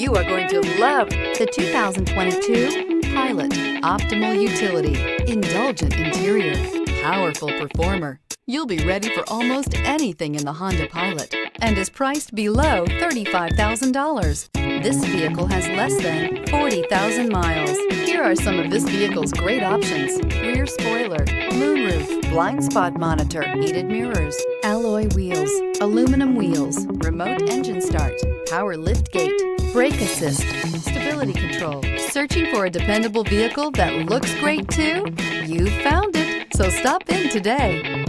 You are going to love the 2022 Pilot. Optimal utility, indulgent interior, powerful performer. You'll be ready for almost anything in the Honda Pilot and is priced below $35,000. This vehicle has less than 40,000 miles. Here are some of this vehicle's great options: rear spoiler, moonroof, blind spot monitor, heated mirrors, alloy wheels, aluminum wheels, remote engine start, power lift gate, brake assist, stability control. Searching for a dependable vehicle that looks great too? You found it, so stop in today.